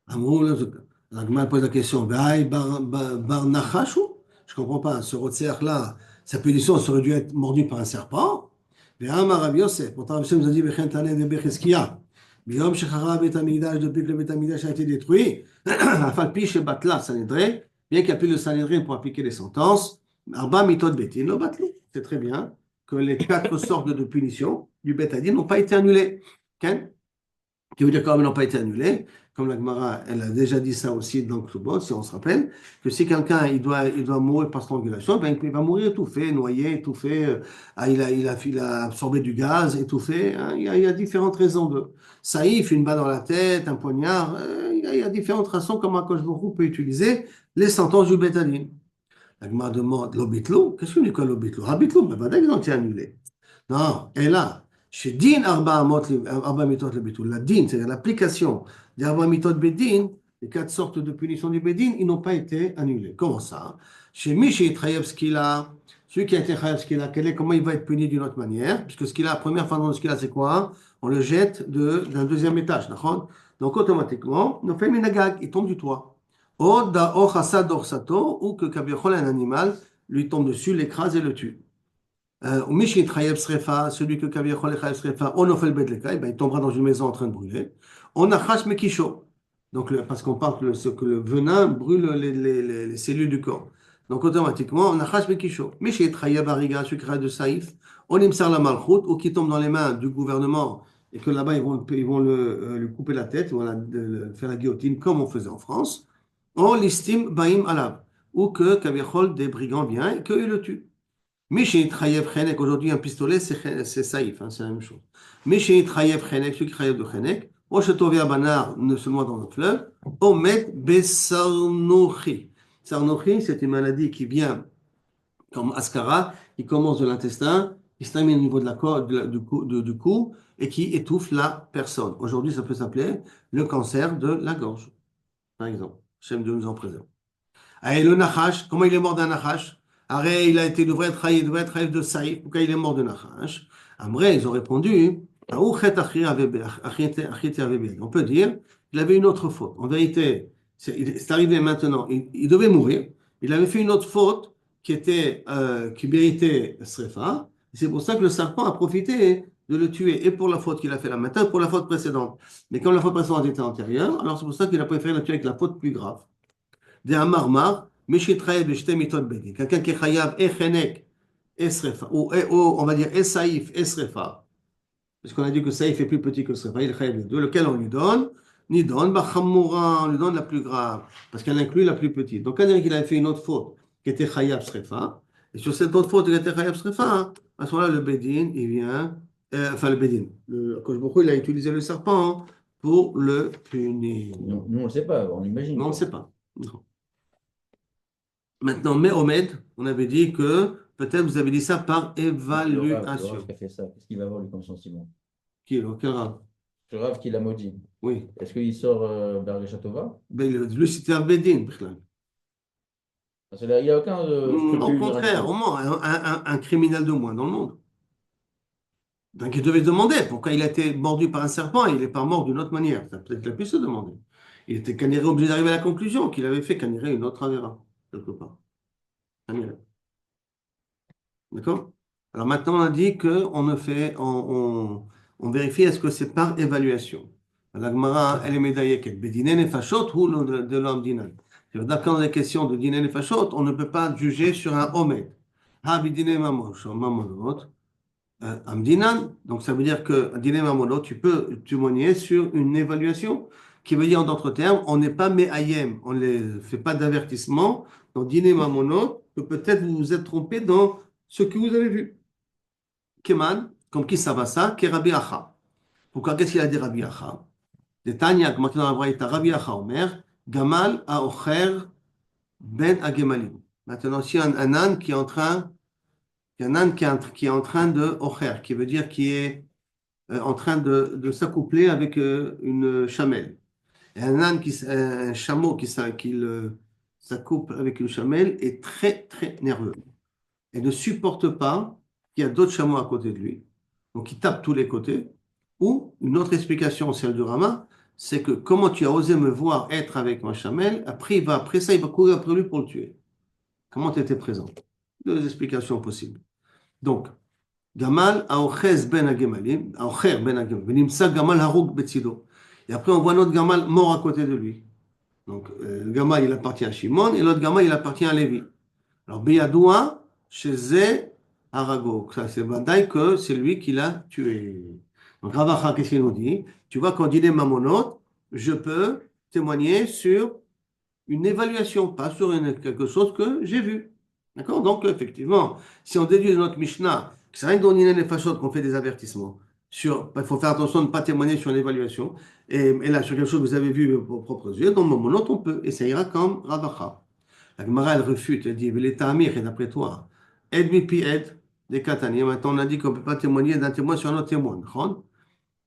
L'Agma pose la question. Bar Nachashu? Je ne comprends pas. Ce Rotzer-là, sa punition serait dû être mordu par un serpent. Amar Rabbi Yosef. Pourtant, Rabbi Yosef nous a dit Bechen Taneh de Becheskia. Biyom Shechara Bet Amigdash, depuis que le Bet Amigdash a été détruit, Afal Pi Shebatla Sanhedrin, bien qu'il n'y a plus de Sanhedrin pour appliquer les sentences, Arba Mitot Betin, no Batlou. C'est très bien que les 4 sortes de punitions du Bet Adin n'ont pas été annulées. Okay? Qui veut dire quand même n'ont pas été annulés, comme la Gemara, elle a déjà dit ça aussi dans Ksubot, si on se rappelle, que si quelqu'un il doit mourir par strangulation, ben, il va mourir étouffé, noyé, étouffé, il a absorbé du gaz, étouffé, hein, il y a différentes raisons de. Saïf, une balle dans la tête, un poignard, il y a différentes façons comment Akash Baruch peut utiliser les sentences du Bétadine. La Gemara demande l'obitlo, qu'est-ce que c'est quoi l'obitlo? Habitlo, ben, ils ont été annulés. Non, et là, chez Din Arba Mitot le Bitul, la Din, c'est-à-dire l'application des Arba Mitot Bedin, les 4 sortes de punitions du Bedin, ils n'ont pas été annulés. Comment ça? Chez Michi Trayev Skila, celui qui a été Trayev Skila, comment il va être puni d'une autre manière? Puisque Skila, la première fois dans le Skila, c'est quoi? On le jette d'un deuxième étage, d'accord? Donc automatiquement, on fait Minagag, il tombe du toit. O Chassad Orsato, ou que Kabiachol, un animal, lui tombe dessus, l'écrase et le tue. Mishi Trayev Srefa, celui que Kaviachol et Chayev Srefa, on offre le Bedleka, il tombera dans une maison en train de brûler. On a Chash Mekisho, donc, parce qu'on parle que le venin brûle les cellules du corps. Donc automatiquement, on a Chash Mekisho. Mishi Trayev Ariga, celui qui de Saïf, on imsar la Malchut, ou qui tombe dans les mains du gouvernement, et que là-bas, ils vont lui couper la tête, ils vont faire la guillotine, comme on faisait en France. On l'estime Baim Alab, ou que Kaviachol, des brigands viennent et qu'ils le tuent. Michel Trayev Chenek, aujourd'hui un pistolet, c'est saïf, hein, c'est la même chose. Michel Trayev Chenek, celui qui Trayev de Chenek, Oshetové Abanar, ne se noie dans le fleuve, Omet Besarnochi. Sarnochi, c'est une maladie qui vient comme Ascara, qui commence de l'intestin, qui se termine au niveau de la corde, du cou, et qui étouffe la personne. Aujourd'hui, ça peut s'appeler le cancer de la gorge, par exemple. J'aime de nous en présenter. Et le Nachash, comment il est mort d'un Nachash? Arrête, il devrait être trahi de Saïf. Pourquoi il est mort de Nachash? Après, ils ont répondu, on peut dire qu'il avait une autre faute. En vérité, c'est arrivé maintenant. Il devait mourir. Il avait fait une autre faute qui méritait Srefa. C'est pour ça que le serpent a profité de le tuer, et pour la faute qu'il a fait là maintenant, et pour la faute précédente. Mais comme la faute précédente était antérieure, alors c'est pour ça qu'il a préféré le tuer avec la faute plus grave. Des Amarmar, Mishitraev et Shte Mitot Bedin. Quelqu'un qui est Chayav et Chenek et Srefa, ou on va dire et Saïf et Srefa, parce qu'on a dit que Saïf est plus petit que Srefa, il est Chayav les deux, lequel on lui donne, Nidon, Bachamoura, on lui donne la plus grave, parce qu'elle inclut la plus petite. Donc, quand il avait fait une autre faute qui était Chayav Srefa, et sur cette autre faute qui était Chayav Srefa, à ce moment-là, le Bedin, il vient, enfin le Bedin, le Kosh Baruch Hu, il a utilisé le serpent pour le punir. Nous, on ne le sait pas, on imagine. Non, on ne sait pas. Non. Maintenant, Méhomed, on avait dit que peut-être vous avez dit ça par Le évaluation. Rav qui a fait ça, qu'est-ce qu'il va avoir lui comme sentiment? Quel Rav? Ce Rav qui l'a maudit. Oui. Est-ce qu'il sort Bergesha Tova? Mais lui, c'était un Bédine, Bichlal. Parce que là, il n'y a aucun Au scrupule ni rien du contraire, au tout. moins, un criminel de moins dans le monde. Donc il devait se demander pourquoi il a été mordu par un serpent et il n'est pas mort d'une autre manière. Ça, peut-être qu'il a pu se demander. Il était Caniré obligé d'arriver à la conclusion qu'il avait fait Caniré une autre Avéra, quelque part. Caniré. D'accord? Alors maintenant, on a dit qu'on ne fait, on vérifie est-ce que c'est par évaluation. La Gemara, elle est médaillée. Bedinen et Fachot ou de l'homme dinan. C'est-à-dire, quand il est question de Dinen et Fachot, on ne peut pas juger sur un Omed. Ha, Bedinen Mamosh, Mamonot. Amdinan, donc ça veut dire que Dine Mamono, tu peux témoigner sur une évaluation, qui veut dire en d'autres termes, on n'est pas méayem, on ne fait pas d'avertissement dans Dine Mamono, que peut-être vous vous êtes trompé dans ce que vous avez vu. Keman, comme qui ça va ça, que Rabbi Acha. Pourquoi qu'est-ce qu'il a dit Rabbi Acha? Des Tanya, comme maintenant dans la Braïta, Rabbi Acha Omer, Gamal Aocher Ben Agemalim. Maintenant, si un âne qui est en train, il y a un âne qui est en train de ocher, qui veut dire qui est en train de s'accoupler avec une chamelle. Et un chameau qui s'accouple avec une chamelle est très, très nerveux et ne supporte pas qu'il y a d'autres chameaux à côté de lui. Donc, il tape tous les côtés. Ou, une autre explication, celle du Rama, c'est que comment tu as osé me voir être avec ma chamelle, après ça, il va courir après lui pour le tuer. Comment tu étais présent? Deux explications possibles. Donc, Gamal, Aochez ben Agemalim, Aocher ben Agemalim, Venimsa Gamal Harouk Betsido. Et après, on voit notre Gamal mort à côté de lui. Donc, le Gamal, il appartient à Shimon, et l'autre Gamal, il appartient à Lévi. Alors, Beyadoua, chez Zé, Arago. Ça, c'est Badaï que c'est lui qui l'a tué. Donc, Ravacha, qu'est-ce qu'il nous dit? Tu vois, quand il est Mamonot, je peux témoigner sur une évaluation, pas sur quelque chose que j'ai vu. D'accord? Donc, effectivement, si on déduit de notre Mishnah, que c'est rien que dans Ninen et Fachot qu'on fait des avertissements, il faut faire attention de ne pas témoigner sur une évaluation, et là, sur quelque chose que vous avez vu de vos propres yeux, dans mon monot, on peut, et ça ira comme Ravacha. La Gemara, elle refute, elle dit, mais les Ta'amir, et d'après toi, aide mi pi aide, des Katani. Maintenant, on a dit qu'on ne peut pas témoigner d'un témoin sur un autre témoin.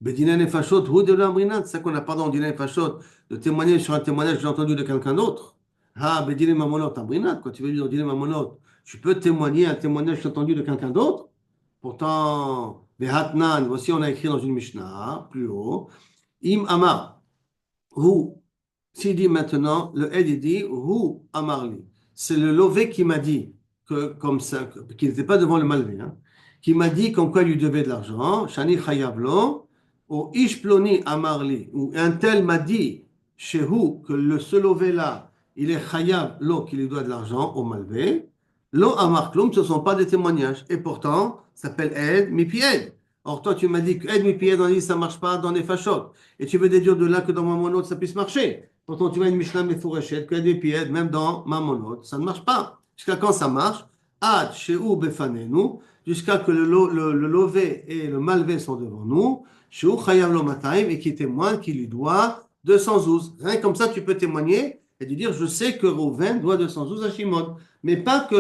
Bedinan et Fachot, ou de l'ambrinat, c'est ça qu'on n'a pas dans Dinan et Fachot, de témoigner sur un témoignage que j'ai entendu de quelqu'un d'autre. Ah, Bedinan Mamonot, ambrinat, quand tu veux dire dans Dinan Mamonot, tu peux témoigner un témoignage que j'ai entendu de quelqu'un d'autre. Pourtant, Behatnan, voici, on a écrit dans une Mishnah, plus haut, Im Amar, ou, s'il dit maintenant, le Ed, il dit, ou Amarli. C'est le lové qui m'a dit, que, comme ça, qu'il n'était pas devant le malvé, hein, qui m'a dit comme quoi il lui devait de l'argent, Shani Chayavlo, ou Ishploni Amarli, ou un tel m'a dit, chez vous, que ce lové là, il est Chayav Lo, qui lui doit de l'argent au malvé. Lo Amar Klum, ce ne sont pas des témoignages. Et pourtant, ça s'appelle Ed Mipied. Or, toi, tu m'as dit que Ed Mipied, on dit ça ne marche pas dans les fachot. Et tu veux déduire de là que dans Mamonot, ça puisse marcher. Pourtant, tu vois une Mishnah Mefureshet, que Ed Mipied, même dans Mamonot, ça ne marche pas. Jusqu'à quand ça marche? Ad Sheu Befanenu, jusqu'à que le lové et le malvé sont devant nous. Sheu Chayav Lo Mataim, et qui témoigne qu'il lui doit 212. Rien comme ça, tu peux témoigner et lui dire, je sais que Rouven doit 212 à Shimon. Mais pas que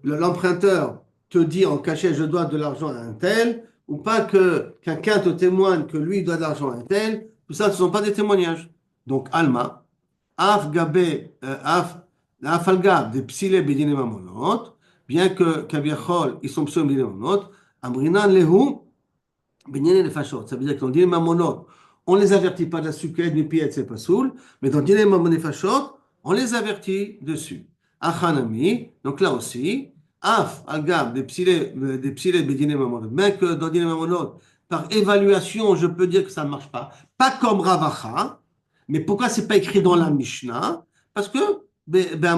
l'emprunteur te dit en cachet, je dois de l'argent à un tel, ou pas que quelqu'un te témoigne que lui doit de l'argent à un tel. Tout ça, ce ne sont pas des témoignages. Donc, Alma, Af Gabé, Af Algab, des Psile Bedine Mamonot, bien que Kaviachol, ils sont psaumes Bedine Mamonot, Amrinan Lehu, Bedine les Fachot. Ça veut dire que dans Dine Mamonot, on ne les avertit pas de la sukkette, ni pied, c'est pas soul, mais dans Dine Mamonot Fachot, on les avertit dessus. Achanami, donc là aussi, Af, Algab, des psilés Bedine Mamonot, même que dans Dine Mamonot, par évaluation, je peux dire que ça ne marche pas. Pas comme Ravacha, mais pourquoi c'est pas écrit dans la Mishnah? Parce que,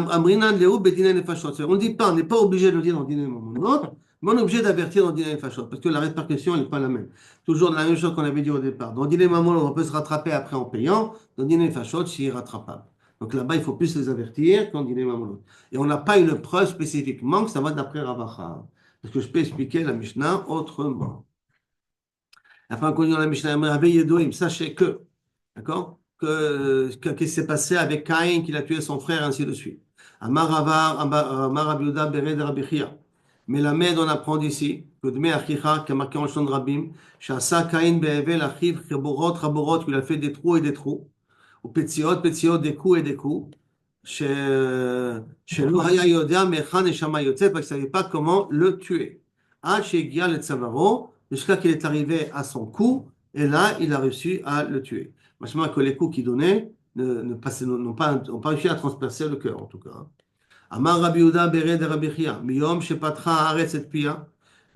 Amrinan Leu, Bedine les Fachot. On ne dit pas, on n'est pas obligé de le dire dans Dine Mamonot, mais on est obligé d'avertir dans Dine Fachot, parce que la répercussion n'est pas la même. Toujours la même chose qu'on avait dit au départ. Dans Dine Mamonot, on peut se rattraper après en payant. Dans Dine Fachot, c'est irrattrapable. Donc là-bas, il faut plus les avertir qu'en Dine Mamonot. Et on n'a pas une preuve spécifiquement que ça va d'après Ravacha. Parce que je peux expliquer la Mishnah autrement. Après, on continue dans la Mishnah, sachez que, d'accord, qu'est-ce qui s'est passé avec Caïn, qu'il a tué son frère, ainsi de suite. Amar Rabiuda Bered Rabbi Chia. Melamed, on apprend d'ici, que Dme Achicha, qui a marqué en Shon Rabim, Shasa Kain Be'evel Achiv, Chaborot, Chaborot, qu'il a fait des trous et des trous, ou Petziot, Petziot, des coups et des coups, שלא היה יודע מהיכן נשמה יוצאת, parce qu'il ne savait pas comment le tuer. עד שהגיע לצווארו, jusqu'à qu'il est arrivé à son cou, et là, il a réussi à le tuer. Machement que les coups qu'il donnait n'ont pas réussi à transpercer le cœur, en tout cas. אמר רבי יהודה ברד רבי חייא, מיום שפתחה הארץ את פיה,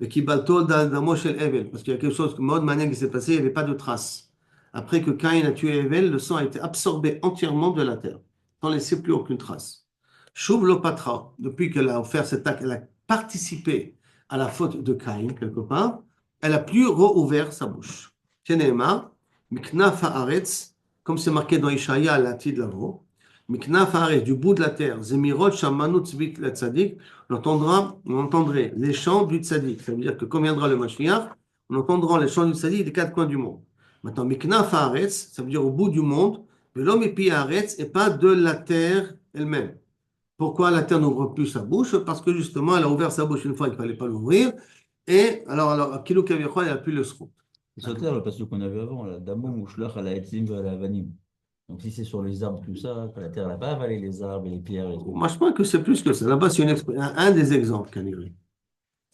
וקיבלתו דמו של הבל, parce qu'il y a quelque chose de מאוד מעניין qui s'est passé, il n'y avait pas de traces. Après que Caïn a tué Hevel, le sang a été absorbé entièrement de la terre, sans laisser plus aucune trace. Shuv lo patra, depuis qu'elle a offert cet acte, elle a participé à la faute de Caïn, quelque part, elle a plus rouvert sa bouche. Keneema, miknaf haaretz, comme c'est marqué dans Ishaïa, la de l'avant, miknaf haaretz, du bout de la terre, zemirot shamanu tzvik la tzadik, on entendrait les chants du tzadik. Ça veut dire que quand viendra le Mashiach, on entendra les chants du tzadik des quatre coins du monde. Maintenant, miknaf haaretz, ça veut dire au bout du monde, velo mipi haaretz, et pas de la terre elle-même. Pourquoi la terre n'ouvre plus sa bouche? Parce que justement, elle a ouvert sa bouche une fois qu'il ne fallait pas l'ouvrir. Et alors, Kilo Kavichol, elle n'a plus le srout. C'est sur terre, le passage qu'on a vu avant, là. Damo, Mouchlach, à la Etzim, à la Vanim. Donc si c'est sur les arbres, tout ça, que la terre n'a pas avalé les arbres et les pierres et tout. Moi, je pense que c'est plus que ça. Là-bas, c'est un des exemples, Kaniri.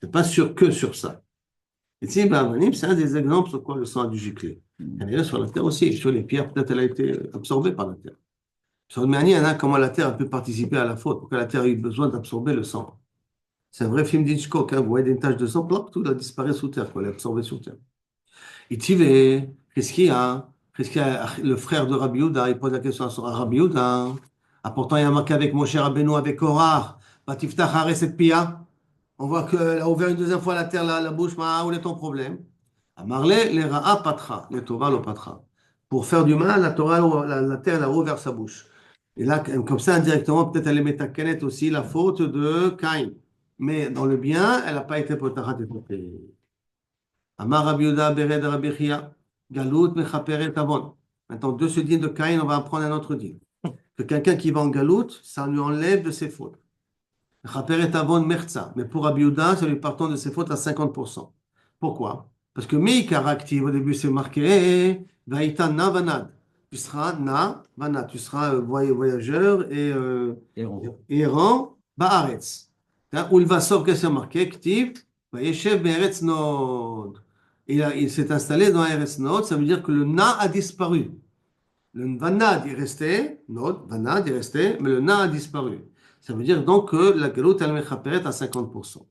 Ce n'est pas que sur ça. Etzim, Vanim, c'est un des exemples sur quoi le sang a dû gicler. Kaniri, sur la terre aussi. Sur les pierres, peut-être elle a été absorbée par la terre. Sur une manière, hein, comment la terre a pu participer à la faute, pourquoi la terre a eu besoin d'absorber le sang. C'est un vrai film d'Hitchcock, hein, vous voyez des taches de sang, tout a disparu sous terre, elle est absorbée sous terre. Itivé, qu'est-ce qu'il y a? Le frère de Rabbi Yehuda, il pose la question à Rabbi Yehuda. Ah, pourtant, il y a marqué avec Moshe Rabbeinu, avec Korah, Batiftach Haaretz et Pia. On voit qu'elle a ouvert une deuxième fois la terre, la bouche, où est ton problème? Amarle, les Ra'a Patra, les Tova lo Patra. Pour faire du mal, la terre, elle a ouvert sa bouche. Et là, comme ça, indirectement, peut-être elle est métakenet aussi la faute de Caïn. Mais dans le bien, elle n'a pas été potachat et potée. Amar Rabbi Yehuda bered Rabbi Chia, Galout mechaperet avon. Maintenant, de ce din de Caïn, on va apprendre un autre din. Que quelqu'un qui va en Galout, ça lui enlève de ses fautes. Mechaperet avon merza. Mais pour Rabbi Yehuda, ça lui pardonne de ses fautes à 50%. Pourquoi? Parce que Meikar active, au début, c'est marqué Vaïta na vanad. Tu seras na vanad. Tu seras voyageur et errant ba'aretz. Où il va sortir, qu'est-ce que c'est marqué? Ktiv, Vayeshev be'eretz nod. Il s'est installé dans Eretz Nod, ça veut dire que le na a disparu. Le vanad est resté, nod, vanad est resté, mais le na a disparu. Ça veut dire donc que la galoute elle mechaperet à 50%.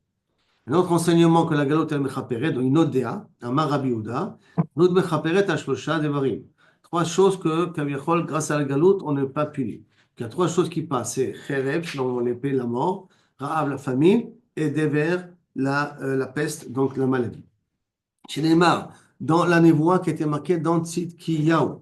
Un autre enseignement que la galoute elle mechaperet, dans une autre déa, Amar Rabbi Yehuda, nous mechaperet à shlosha devarim. Trois choses que, Kaviachol, grâce à la galoute, on n'est pas puni. Il y a trois choses qui passent, c'est Cherev, selon l'épée, la mort, Ra'av, la famine, et Dever, la peste, donc la maladie. Chez Neymar, dans la névoie qui était marquée dans Tzidkiyahu,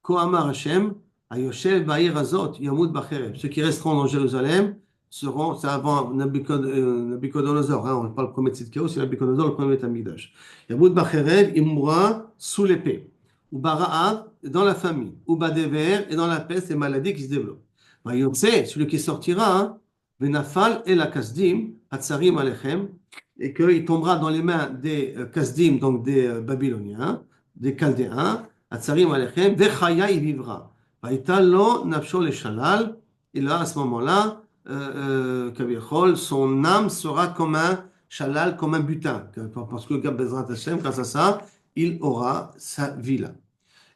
Kohamar Hashem, Ayoshev Ba'ir Azot, Yamud Bacherev. Ceux qui resteront dans Jérusalem seront, c'est avant Nabucodonosor, hein, on parle le premier Tzidkiyahu, c'est Nabucodonosor, le premier Tamigdash. Yamud Bacherev, il mourra sous l'épée. Ou Bara'av, dans la famine. Ou Badever, et dans la peste et maladies qui se développent. Vayotse, celui qui sortira, hein, Venafal et la Kasdim, Hatsarim Alechem, et qu'il tombera dans les mains des Kasdim, donc des Babyloniens, des Chaldéens, Hatsarim Alechem, Vechaya il vivra. Vaïtalo Nafsho le Shalal, et là, à ce moment-là, Kavichol, son âme sera comme un Shalal, comme un butin, parce que Bezrat Hashem, grâce à ça, il aura sa vie là.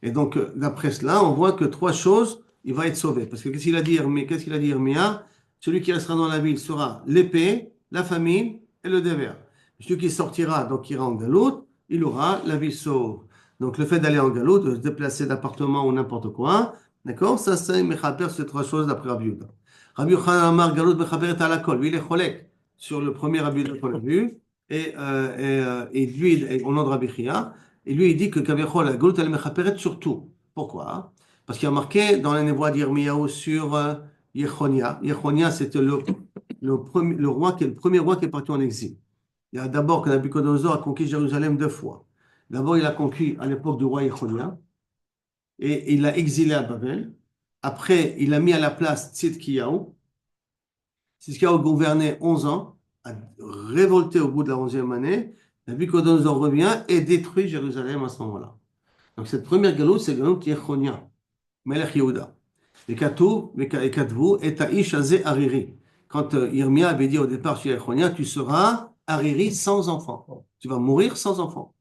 Et donc, d'après cela, on voit que trois choses, il va être sauvé. Parce que qu'est-ce qu'il a dit Irmia? Celui qui restera dans la ville sera l'épée, la famine et le déver. Celui qui sortira, donc qui ira en galoute, il aura la vie sauve. Donc le fait d'aller en galoute, de se déplacer d'appartement ou n'importe quoi, d'accord, ça c'est mechaper ces trois choses d'après Rabbi Yehuda. Rabbi Yochanan Amar galoute mechaper et alakol. Lui il est cholek sur le premier Rabbi Yehuda qu'on a vu, et lui, au nom de Rabbi Chia, et lui il dit que Kavichol, la galoute elle mechaper sur tout. Pourquoi? Parce qu'il y a marqué dans la névoie d'Irmiyahu sur Yechonia. Yechonia, c'était le premier roi qui est parti en exil. Il y a d'abord que Nabucodonosor a conquis Jérusalem deux fois. D'abord, il a conquis à l'époque du roi Yechonia et il l'a exilé à Babel. Après, il a mis à la place Tzidkiyahu. Tzidkiyahu gouvernait 11 ans a révolté au bout de la 11e année, Nabucodonosor revient et détruit Jérusalem à ce moment-là. Donc cette première galoute, c'est la galoute Yechonia, Melech Yehuda. Et Katou, et Katvu, et Taïch Azé Hariri. Quand Irmia avait dit au départ chez Yechonia, tu seras Hariri sans enfant. Tu vas mourir sans enfant.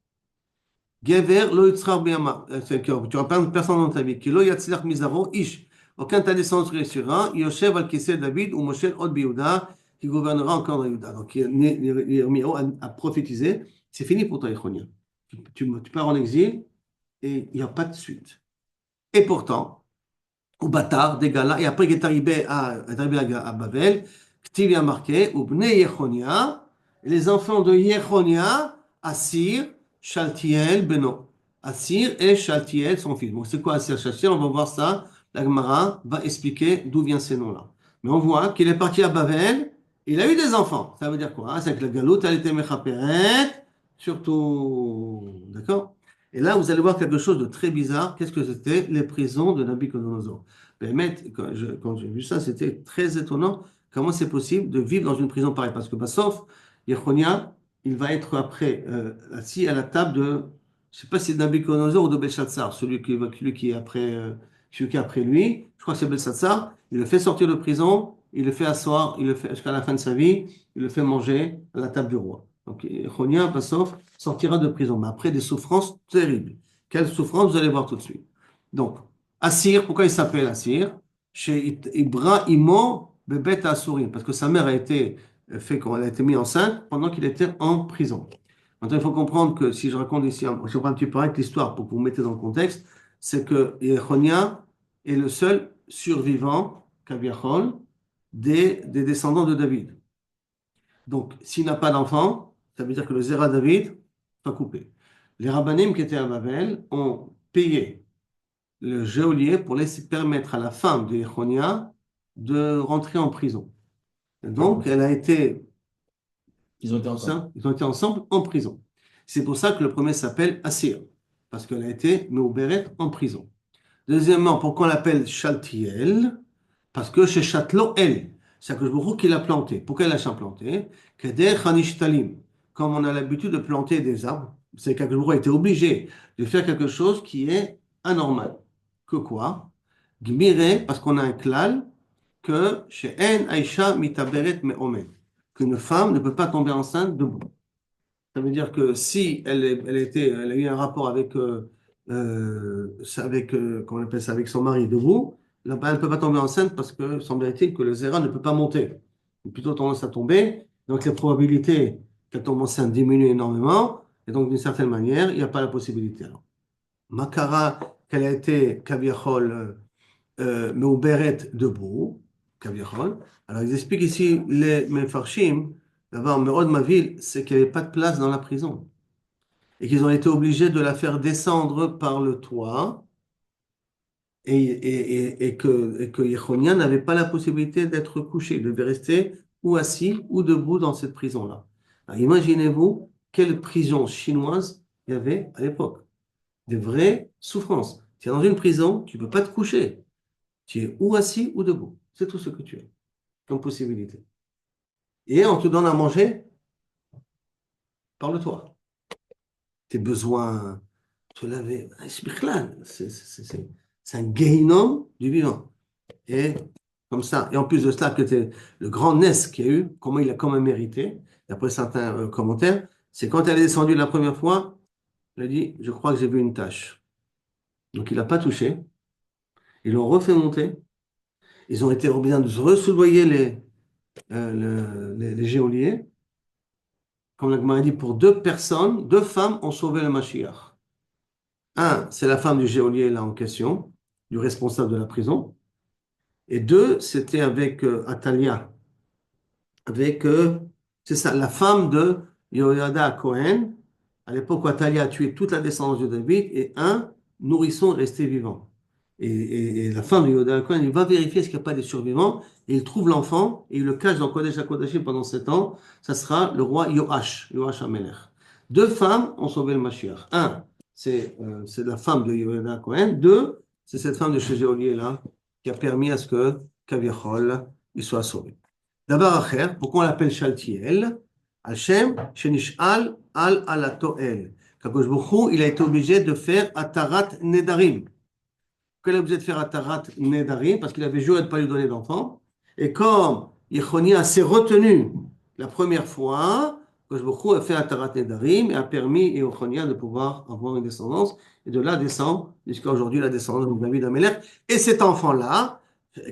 Gever lo yitzchar biyama. C'est que tu n'auras pas personne dans ta vie. Ki lo yatzlach mizaro ish. Aucun de ta descendance réussira. Yoshev al kisei David ou Moshe od biyuda, qui gouvernera encore dans Yuda. Donc Yirmiyahu a prophétisé. C'est fini pour toi, Yechonia. Tu pars en exil et il n'y a pas de suite. Et pourtant, au Batar, des Gala, et après qu'il est arrivé à Babel, Ktiv a marqué, ou Bnei Yechonia, les enfants de Yechonia, Assir, Shaltiel, Beno. Assir et Shaltiel, son fils. Donc c'est quoi Assir, Shaltiel? On va voir ça. La Gemara va expliquer d'où viennent ces noms-là. Mais on voit qu'il est parti à Babel, il a eu des enfants. Ça veut dire quoi? C'est que la galoute, elle était Mechaperet, surtout. D'accord? Et là, vous allez voir quelque chose de très bizarre. Qu'est-ce que c'était? Les prisons de Nabucodonosor. Mais quand j'ai vu ça, c'était très étonnant. Comment c'est possible de vivre dans une prison pareille? Parce que sauf Yechonia, il va être après assis à la table de, je ne sais pas si c'est de Nabucodonosor ou de Belshazzar, celui qui est après, celui qui est après lui. Je crois que c'est Belshazzar. Il le fait sortir de prison, il le fait asseoir, il le fait jusqu'à la fin de sa vie, il le fait manger à la table du roi. Donc Yechonia, sauf sortira de prison, mais après des souffrances terribles. Quelles souffrances, vous allez voir tout de suite. Donc, Assir, pourquoi il s'appelle Assir? Chez Ibrahimo Bebet Assourim, parce que sa mère a été elle a été mise enceinte pendant qu'il était en prison. Maintenant, il faut comprendre que si je raconte ici, je reprends un petit peu avec l'histoire pour que vous vous mettez dans le contexte, c'est que Yechonia est le seul survivant, Kaviachol, des descendants de David. Donc, s'il n'a pas d'enfant, ça veut dire que le Zera David va couper. Les rabbanim qui étaient à Babel ont payé le geôlier pour laisser permettre à la femme de Yechonia de rentrer en prison. Et donc, elle a été. Ils ont été ensemble. Ils ont été ensemble en prison. C'est pour ça que le premier s'appelle Assir, parce qu'elle a été Meuberet en prison. Deuxièmement, pourquoi on l'appelle Shaltiel? Parce que chez Châtelot-El, c'est Akash qui l'a planté. Pourquoi il l'a planté? Keder Hanishtalim. Comme on a l'habitude de planter des arbres, c'est qu'Akash a été obligé de faire quelque chose qui est anormal. Que quoi? Gmire, parce qu'on a un klal, que chez En Aisha Mitaberet Me'omet, qu'une femme ne peut pas tomber enceinte debout. Ça veut dire que si elle a eu un rapport avec, comment on appelle ça, avec son mari debout, elle ne peut pas tomber enceinte parce que semblerait-il que le zéra ne peut pas monter. Il a plutôt tendance à tomber. Donc les probabilités qu'elle tombe enceinte diminuent énormément. Et donc d'une certaine manière, il n'y a pas la possibilité. Alors, Makara, qu'elle a été Kaviachol, Meuberet debout, Kaviachol. Alors ils expliquent ici les Mefarshim. D'abord, Merod Mavil, c'est qu'il n'y avait pas de place dans la prison. Et qu'ils ont été obligés de la faire descendre par le toit. Et que Yechonia n'avait pas la possibilité d'être couché. Il devait rester ou assis ou debout dans cette prison-là. Alors, imaginez-vous quelle prison chinoise il y avait à l'époque. Des vraies souffrances. Tu es dans une prison, tu ne peux pas te coucher. Tu es ou assis ou debout. C'est tout ce que tu as comme possibilité. Et on te donne à manger par le toit. Tes besoins, te laver. C'est un guéhinom du vivant. Et comme ça. Et en plus de cela, que le grand Ness qu'il y a eu, comment il a quand même mérité, d'après certains commentaires, c'est quand elle est descendue la première fois, elle a dit, je crois que j'ai vu une tache. Donc il n'a pas touché. Ils l'ont refait monter. Ils ont été obligés de ressoudoyer les geôliers. Comme la Gemara dit, pour 2 personnes, 2 femmes ont sauvé le Mashiach. Un, c'est la femme du geôlier là en question, du responsable de la prison. Et 2, c'était avec Atalia, avec, c'est ça, la femme de Yehoyada à Cohen, à l'époque où Atalia a tué toute la descendance de David, et un nourrisson resté vivant. Et la femme de Yehoyada à Cohen, il va vérifier s'il n'y a pas des survivants, et il trouve l'enfant, et il le cache dans Kodesh HaKodashim pendant 7 ans. Ça sera le roi Yoash HaMelech. 2 femmes ont sauvé le Mashiach. Un, c'est la femme de Yehoyada à Cohen. 2, c'est cette femme de chez Géolier là, qui a permis à ce que Kaviachol il soit sauvé. דבר אחר, pourquoi on l'appelle Shaltiel? על שם שנשאל על עלתו אל. הקדוש ברוך הוא, il a été obligé de faire atarat nedarim. Pourquoi il est obligé de faire atarat nedarim? Parce qu'il avait juré de ne pas lui donner d'enfant. Et comme Yechonia s'est retenu la première fois, Akadosh Baruch Hu a fait atarat nedarim et a permis à Yechonia de pouvoir avoir une descendance et de la descendre jusqu'à aujourd'hui la descendance de David Amelech. Et cet enfant-là,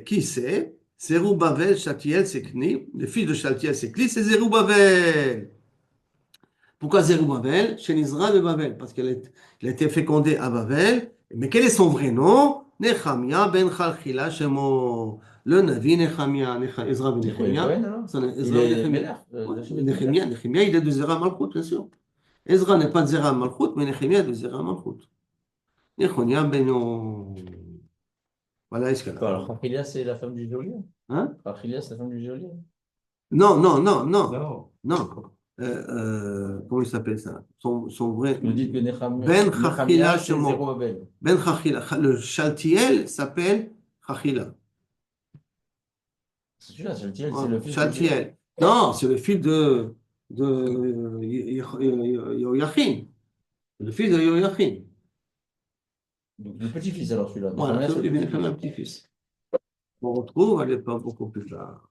qui c'est? Zerubbabel, Shaltiel, c'est Kni. Le fils de Shaltiel, c'est Kni, c'est Zerubbabel. Pourquoi Zerubbabel? Chez Nizra de Babel, parce qu'il a été fécondé à Babel. Mais quel est son vrai nom? Nechemia ben Chalchila Shemo. Le Navi Nechemia, Ezra ben Nechemia. Il est Melech. Nechemia, il est de Zera Malchut, bien sûr. Ezra n'est pas de Zera Malchut, mais Nechemia est de Zera Malchut. Nechemia ben... Voilà, est-ce que... Alors, Rachilia, c'est la femme du geôlier. Hein? Rachilia, c'est la femme du geôlier. Non, non, non, non. Non. Non. Comment il s'appelle ça? Son vrai. Vous dites que Ben Chachila c'est Shemo. Zerubbabel. Ben Chachila. Le Shaltiel s'appelle Chachila. C'est celui-là, Shaltiel, c'est le fils de Shaltiel. Non, c'est le fils de Yoyachin. Le fils de Yoyachin. Donc, le petit-fils, alors celui-là. Voilà, c'est le petit-fils. On retrouve à l'époque beaucoup plus tard.